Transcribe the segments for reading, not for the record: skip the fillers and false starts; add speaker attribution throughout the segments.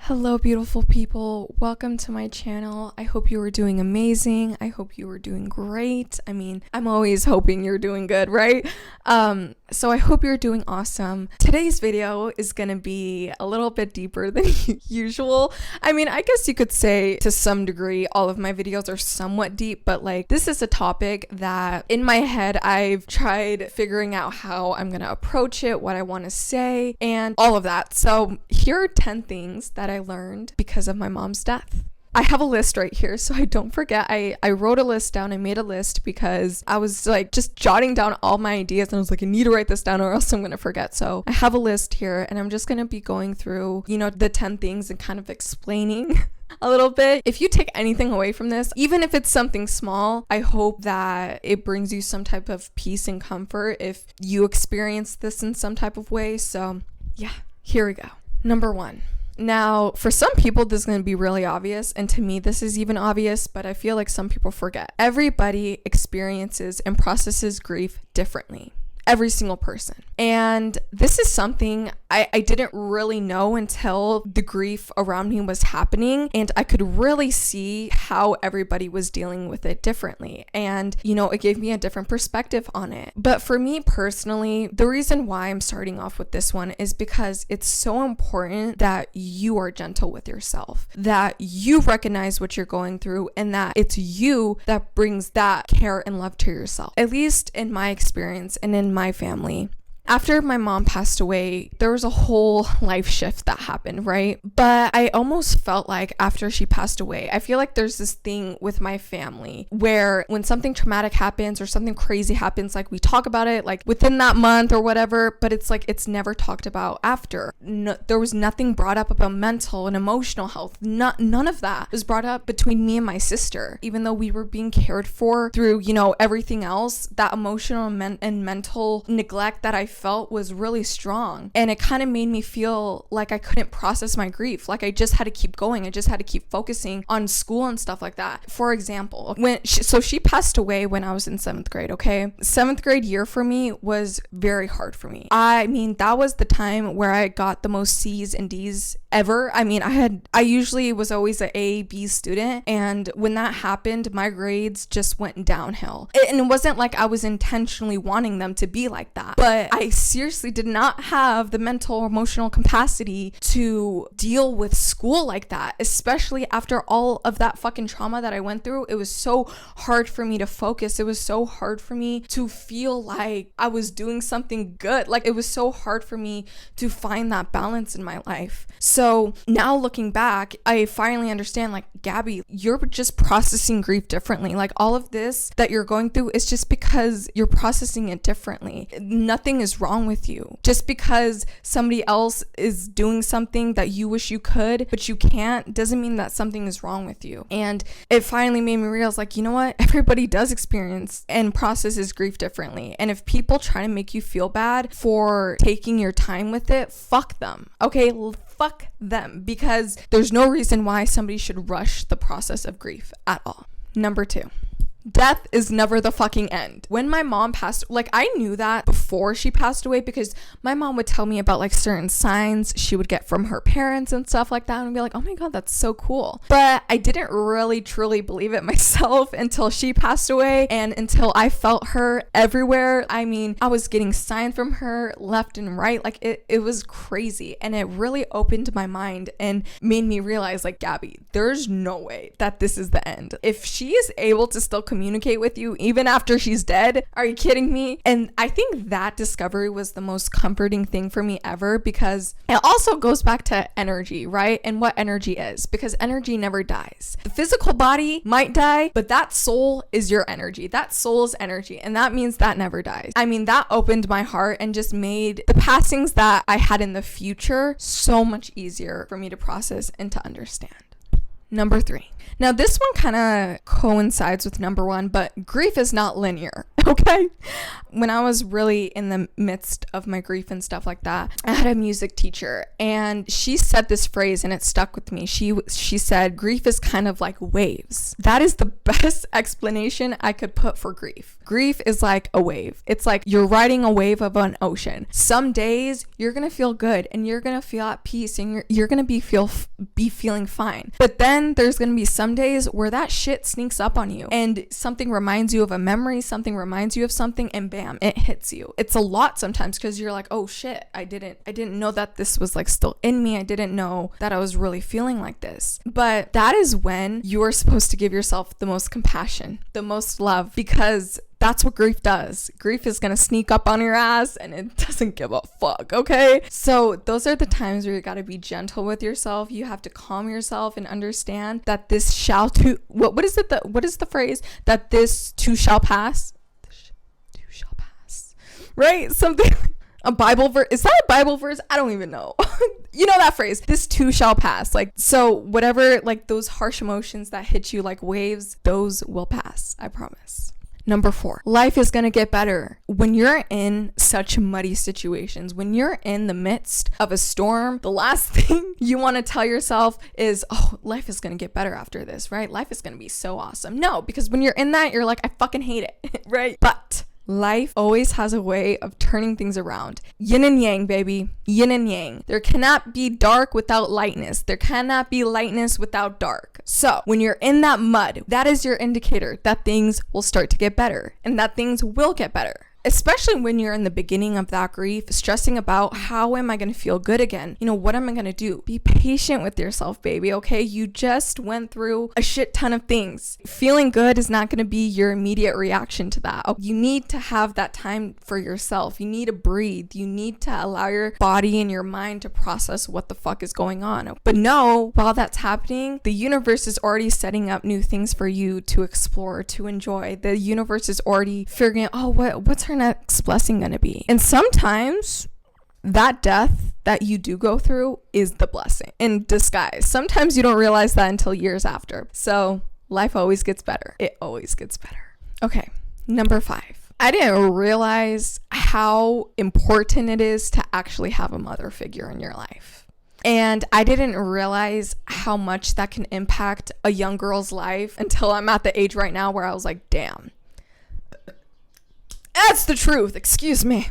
Speaker 1: Hello, beautiful people. Welcome to my channel. I hope you are doing amazing. I hope you are doing great. I mean, I'm always hoping you're doing good, right? So I hope you're doing awesome. Today's video is going to be a little bit deeper than usual. I mean, I guess you could say to some degree all of my videos are somewhat deep, but like this is a topic that in my head I've tried figuring out how I'm going to approach it, what I want to say, and all of that. So here are 10 things that I learned because of my mom's death. I have a list right here so I don't forget. I wrote a list down. I made a list because I was like just jotting down all my ideas and I was like, I need to write this down or else I'm going to forget. So I have a list here and I'm just going to be going through, the 10 things and kind of explaining a little bit. If you take anything away from this, even if it's something small, I hope that it brings you some type of peace and comfort if you experience this in some type of way. So yeah, here we go. Number 1. Now, for some people, this is going to be really obvious, and to me, this is even obvious, but I feel like some people forget. Everybody experiences and processes grief differently. Every single person. And this is something I didn't really know until the grief around me was happening, and I could really see how everybody was dealing with it differently. And, it gave me a different perspective on it. But for me personally, the reason why I'm starting off with this one is because it's so important that you are gentle with yourself, that you recognize what you're going through, and that it's you that brings that care and love to yourself. At least in my experience and in my family. After my mom passed away, there was a whole life shift that happened, right? But I almost felt like after she passed away, I feel like there's this thing with my family where when something traumatic happens or something crazy happens, like we talk about it like within that month or whatever, but it's like it's never talked about after. No, there was nothing brought up about mental and emotional health. None of that was brought up between me and my sister. Even though we were being cared for through, everything else, that emotional and mental neglect that I felt was really strong, and it kind of made me feel like I couldn't process my grief, like I just had to keep going, I just had to keep focusing on school and stuff like that. For example, when she passed away when I was in 7th grade. Okay, 7th grade year for me was very hard for me. I mean, that was the time where I got the most C's and D's ever. I mean, I usually was always an A, B student, and when that happened, my grades just went downhill. And it wasn't like I was intentionally wanting them to be like that, but I seriously did not have the mental emotional capacity to deal with school like that, especially after all of that fucking trauma that I went through. It was so hard for me to focus. It was so hard for me to feel like I was doing something good. Like it was so hard for me to find that balance in my life. So now looking back, I finally understand, like, Gabby, you're just processing grief differently. Like all of this that you're going through is just because you're processing it differently. Nothing is wrong with you. Just because somebody else is doing something that you wish you could, but you can't, doesn't mean that something is wrong with you. And it finally made me realize, like, you know what? Everybody does experience and processes grief differently. And if people try to make you feel bad for taking your time with it, fuck them. Okay? Fuck them, because there's no reason why somebody should rush the process of grief at all. Number 2. Death is never the fucking end. When my mom passed, like, I knew that before she passed away because my mom would tell me about like certain signs she would get from her parents and stuff like that, and I'd be like, oh my god, that's so cool. But I didn't really truly believe it myself until she passed away and until I felt her everywhere. I mean, I was getting signs from her left and right. Like it was crazy, and it really opened my mind and made me realize, like, Gabby, there's no way that this is the end. If she is able to still communicate with you even after she's dead, are you kidding me? And I think that discovery was the most comforting thing for me ever, because it also goes back to energy, right? And what energy is, because energy never dies. The physical body might die, but that soul is your energy. That soul is energy, and that means that never dies. I mean, that opened my heart and just made the passings that I had in the future so much easier for me to process and to understand. Number 3. Now, this one kind of coincides with number 1, but grief is not linear, okay? When I was really in the midst of my grief and stuff like that, I had a music teacher, and she said this phrase, and it stuck with me. She said, grief is kind of like waves. That is the best explanation I could put for grief. Grief is like a wave. It's like you're riding a wave of an ocean. Some days you're going to feel good, and you're going to feel at peace, and you're going to be feeling fine. But then there's going to be some days where that shit sneaks up on you, and something reminds you of a memory, something reminds you of something, and bam, it hits you. It's a lot sometimes, because you're like, oh shit, I didn't know that this was like still in me. I didn't know that I was really feeling like this. But that is when you are supposed to give yourself the most compassion, the most love, because that's what grief does. Grief is gonna sneak up on your ass, and it doesn't give a fuck, okay? So those are the times where you gotta be gentle with yourself. You have to calm yourself and understand that this shall too. What is the phrase? That this too shall pass. This too shall pass, right? Something. A Bible verse. Is that a Bible verse? I don't even know. You know that phrase, this too shall pass. Like, so whatever, like those harsh emotions that hit you like waves, those will pass. I promise. Number 4, life is going to get better. When you're in such muddy situations, when you're in the midst of a storm, the last thing you want to tell yourself is, oh, life is going to get better after this, right? Life is going to be so awesome. No, because when you're in that, you're like, I fucking hate it, right? But life always has a way of turning things around. Yin and yang, baby. Yin and yang. There cannot be dark without lightness. There cannot be lightness without dark. So when you're in that mud, that is your indicator that things will start to get better, and that things will get better. Especially when you're in the beginning of that grief, stressing about how am I going to feel good again? You know, what am I going to do? Be patient with yourself, baby, okay? You just went through a shit ton of things. Feeling good is not going to be your immediate reaction to that. You need to have that time for yourself. You need to breathe. You need to allow your body and your mind to process what the fuck is going on. But no, while that's happening, the universe is already setting up new things for you to explore, to enjoy. The universe is already figuring out, oh, what's her next blessing gonna be? And sometimes that death that you do go through is the blessing in disguise. Sometimes you don't realize that until years after. So life always gets better. It always gets better. Okay, number 5. I didn't realize how important it is to actually have a mother figure in your life. And I didn't realize how much that can impact a young girl's life until I'm at the age right now where I was like, damn. That's the truth. Excuse me.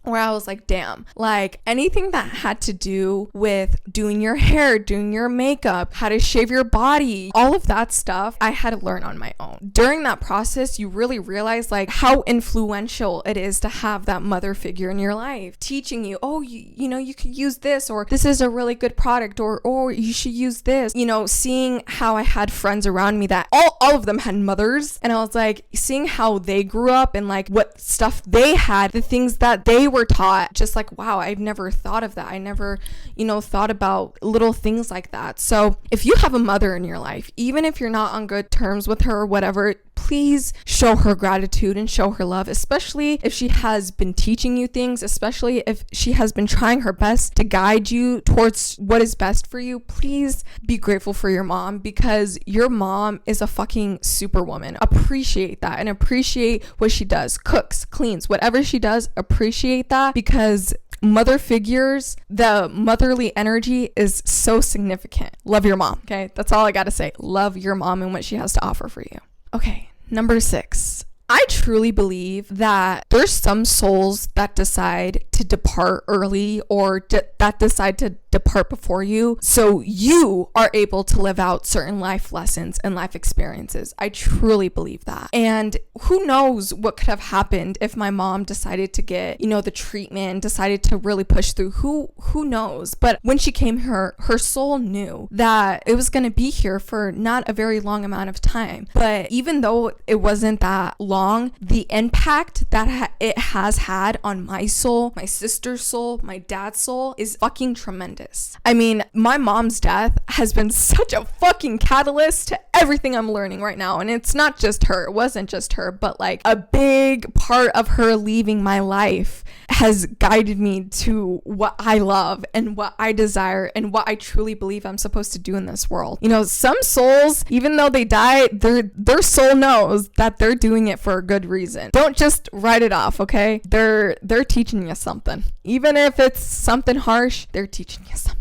Speaker 1: Where I was like, damn, like anything that had to do with doing your hair, doing your makeup, how to shave your body, all of that stuff, I had to learn on my own. During that process, you really realize like how influential it is to have that mother figure in your life, teaching you, oh, you know, you could use this, or this is a really good product, or you should use this, you know, seeing how I had friends around me that all of them had mothers, and I was like, seeing how they grew up and like what stuff they had, the things that they were taught, just like, wow, I've never thought of that. I never, you know, thought about little things like that. So if you have a mother in your life, even if you're not on good terms with her or whatever, please show her gratitude and show her love, especially if she has been teaching you things, especially if she has been trying her best to guide you towards what is best for you. Please be grateful for your mom, because your mom is a fucking superwoman. Appreciate that and appreciate what she does. Cooks, cleans, whatever she does, appreciate that, because mother figures, the motherly energy is so significant. Love your mom, okay? That's all I gotta say. Love your mom and what she has to offer for you. Okay. Number 6, I truly believe that there's some souls that decide to depart early, or that decide to depart before you, so you are able to live out certain life lessons and life experiences. I truly believe that. And who knows what could have happened if my mom decided to get, you know, the treatment, decided to really push through. Who knows? But when she came here, her soul knew that it was going to be here for not a very long amount of time. But even though it wasn't that long, the impact that it has had on my soul, my sister's soul, my dad's soul is fucking tremendous. tremendous. I mean, my mom's death has been such a fucking catalyst to everything I'm learning right now. And it's not just her. It wasn't just her, but like a big part of her leaving my life has guided me to what I love and what I desire and what I truly believe I'm supposed to do in this world. You know, some souls, even though they die, their soul knows that they're doing it for a good reason. Don't just write it off, okay? They're teaching you something. Even if it's something harsh, they're teaching you something.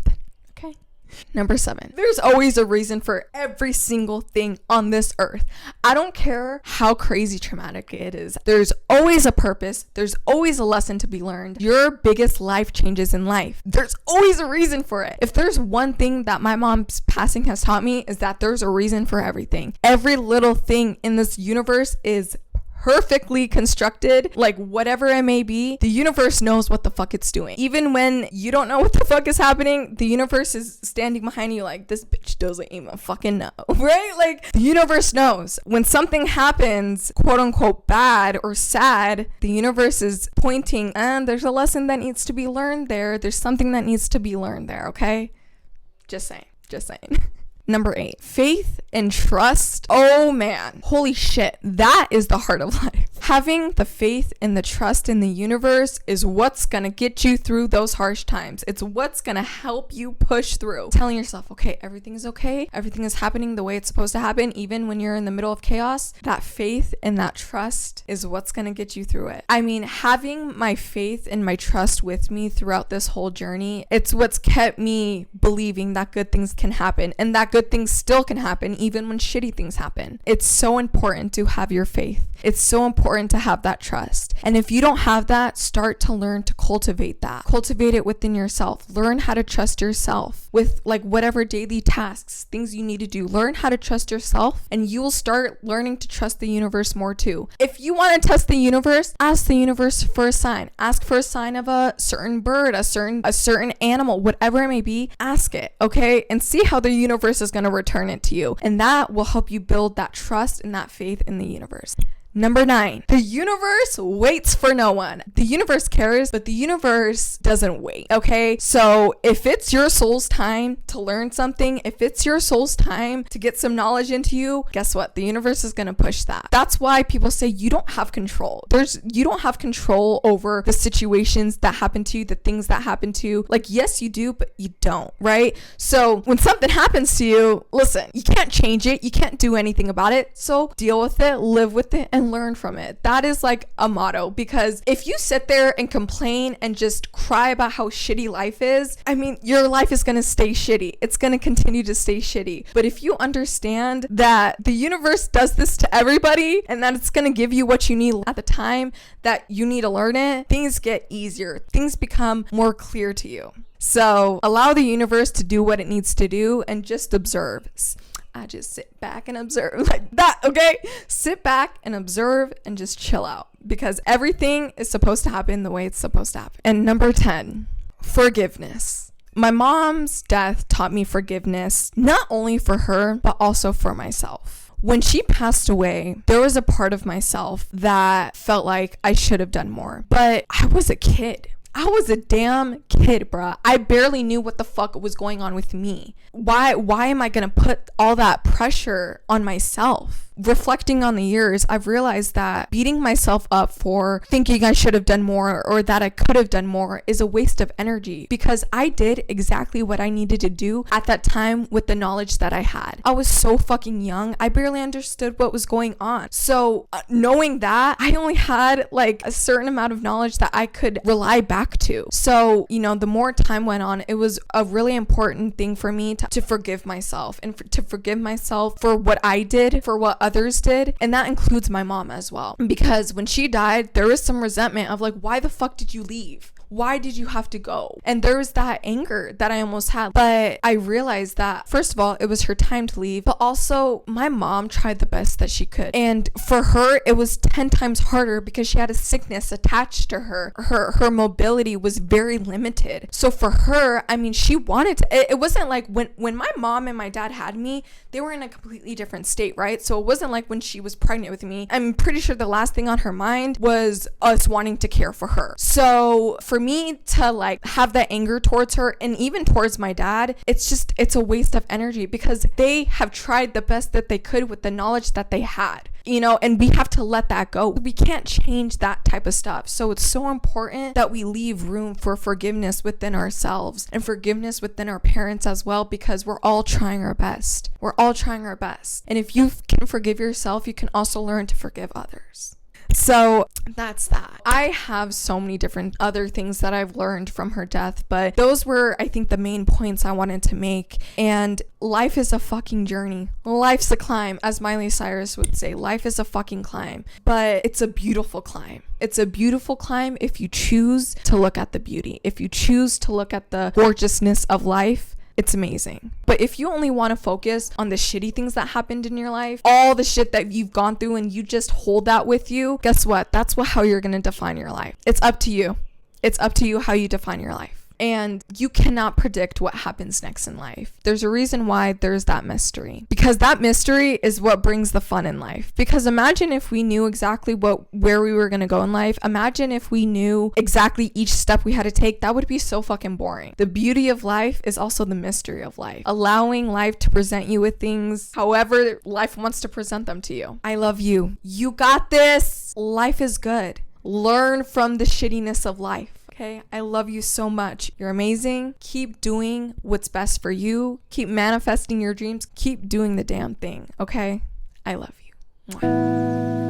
Speaker 1: Number 7, there's always a reason for every single thing on this earth. I don't care how crazy traumatic it is. There's always a purpose. There's always a lesson to be learned. Your biggest life changes in life, there's always a reason for it. If there's one thing that my mom's passing has taught me, is that there's a reason for everything. Every little thing in this universe is perfectly constructed. Like whatever it may be, the universe knows what the fuck it's doing. Even when you don't know what the fuck is happening, the universe is standing behind you like, this bitch doesn't even fucking know, right? Like the universe knows. When something happens, quote unquote bad or sad, the universe is pointing, and there's a lesson that needs to be learned there. There's something that needs to be learned there, okay? Just saying. Number 8, faith and trust. Oh man, holy shit, that is the heart of life. Having the faith and the trust in the universe is what's gonna get you through those harsh times. It's what's gonna help you push through. Telling yourself, okay, everything is okay. Everything is happening the way it's supposed to happen, even when you're in the middle of chaos. That faith and that trust is what's gonna get you through it. I mean, having my faith and my trust with me throughout this whole journey, it's what's kept me believing that good things can happen and that good things still can happen even when shitty things happen. It's so important to have your faith. It's so important to have that trust. And if you don't have that, start to learn to cultivate that. Cultivate it within yourself. Learn how to trust yourself with like whatever daily tasks, things you need to do. Learn how to trust yourself and you will start learning to trust the universe more too. If you want to test the universe, ask the universe for a sign. Ask for a sign of a certain bird, a certain animal, whatever it may be. Ask it, okay? And see how the universe is going to return it to you. And that will help you build that trust and that faith in the universe. Number 9, the universe waits for no one. The universe cares, but the universe doesn't wait, okay? So if it's your soul's time to learn something, if it's your soul's time to get some knowledge into you, guess what? The universe is going to push that. That's why people say you don't have control. You don't have control over the situations that happen to you, the things that happen to you. Like, yes, you do, but you don't, right? So when something happens to you, listen, you can't change it. You can't do anything about it. So deal with it, live with it, and learn from it. That is like a motto, because if you sit there and complain and just cry about how shitty life is, I mean, your life is going to stay shitty. It's going to continue to stay shitty. But if you understand that the universe does this to everybody and that it's going to give you what you need at the time that you need to learn it, things get easier. Things become more clear to you. So allow the universe to do what it needs to do and just observe. I just sit back and observe like that, okay? Sit back and observe and just chill out, because everything is supposed to happen the way it's supposed to happen. And number 10, forgiveness. My mom's death taught me forgiveness, not only for her, but also for myself. When she passed away, there was a part of myself that felt like I should have done more, but I was a kid. I was a damn kid, bruh. I barely knew what the fuck was going on with me. Why am I gonna put all that pressure on myself? Reflecting on the years, I've realized that beating myself up for thinking I should have done more or that I could have done more is a waste of energy, because I did exactly what I needed to do at that time with the knowledge that I had. I was so fucking young. I barely understood what was going on. So knowing that, I only had like a certain amount of knowledge that I could rely back to. So, you know, the more time went on, it was a really important thing for me to forgive myself and to forgive myself for what I did, for what others did, and that includes my mom as well, because when she died, there was some resentment of like, why the fuck did you leave? Why did you have to go? And there was that anger that I almost had. But I realized that, first of all, it was her time to leave, but also my mom tried the best that she could. And for her, it was 10 times harder because she had a sickness attached to her. Her mobility was very limited. So for her, I mean, she wanted to, it wasn't like when my mom and my dad had me, they were in a completely different state, right? So it wasn't like when she was pregnant with me. I'm pretty sure the last thing on her mind was us wanting to care for her. So for for me to like have that anger towards her and even towards my dad, it's a waste of energy because they have tried the best that they could with the knowledge that they had, you know, and we have to let that go. We can't change that type of stuff. So it's so important that we leave room for forgiveness within ourselves and forgiveness within our parents as well, because we're all trying our best. We're all trying our best. And if you can forgive yourself, you can also learn to forgive others. So that's that. I have so many different other things that I've learned from her death, but those were, I think, the main points I wanted to make. And life is a fucking journey. Life's a climb, as Miley Cyrus would say. Life is a fucking climb, but it's a beautiful climb. It's a beautiful climb if you choose to look at the beauty. If you choose to look at the gorgeousness of life, it's amazing. But if you only want to focus on the shitty things that happened in your life, all the shit that you've gone through, and you just hold that with you, guess what? That's how you're going to define your life. It's up to you. It's up to you how you define your life. And you cannot predict what happens next in life. There's a reason why there's that mystery, because that mystery is what brings the fun in life. Because imagine if we knew exactly where we were going to go in life. Imagine if we knew exactly each step we had to take. That would be so fucking boring. The beauty of life is also the mystery of life. Allowing life to present you with things however life wants to present them to you. I love you. You got this. Life is good. Learn from the shittiness of life. Okay, I love you so much. You're amazing. Keep doing what's best for you. Keep manifesting your dreams. Keep doing the damn thing. Okay, I love you. Mwah.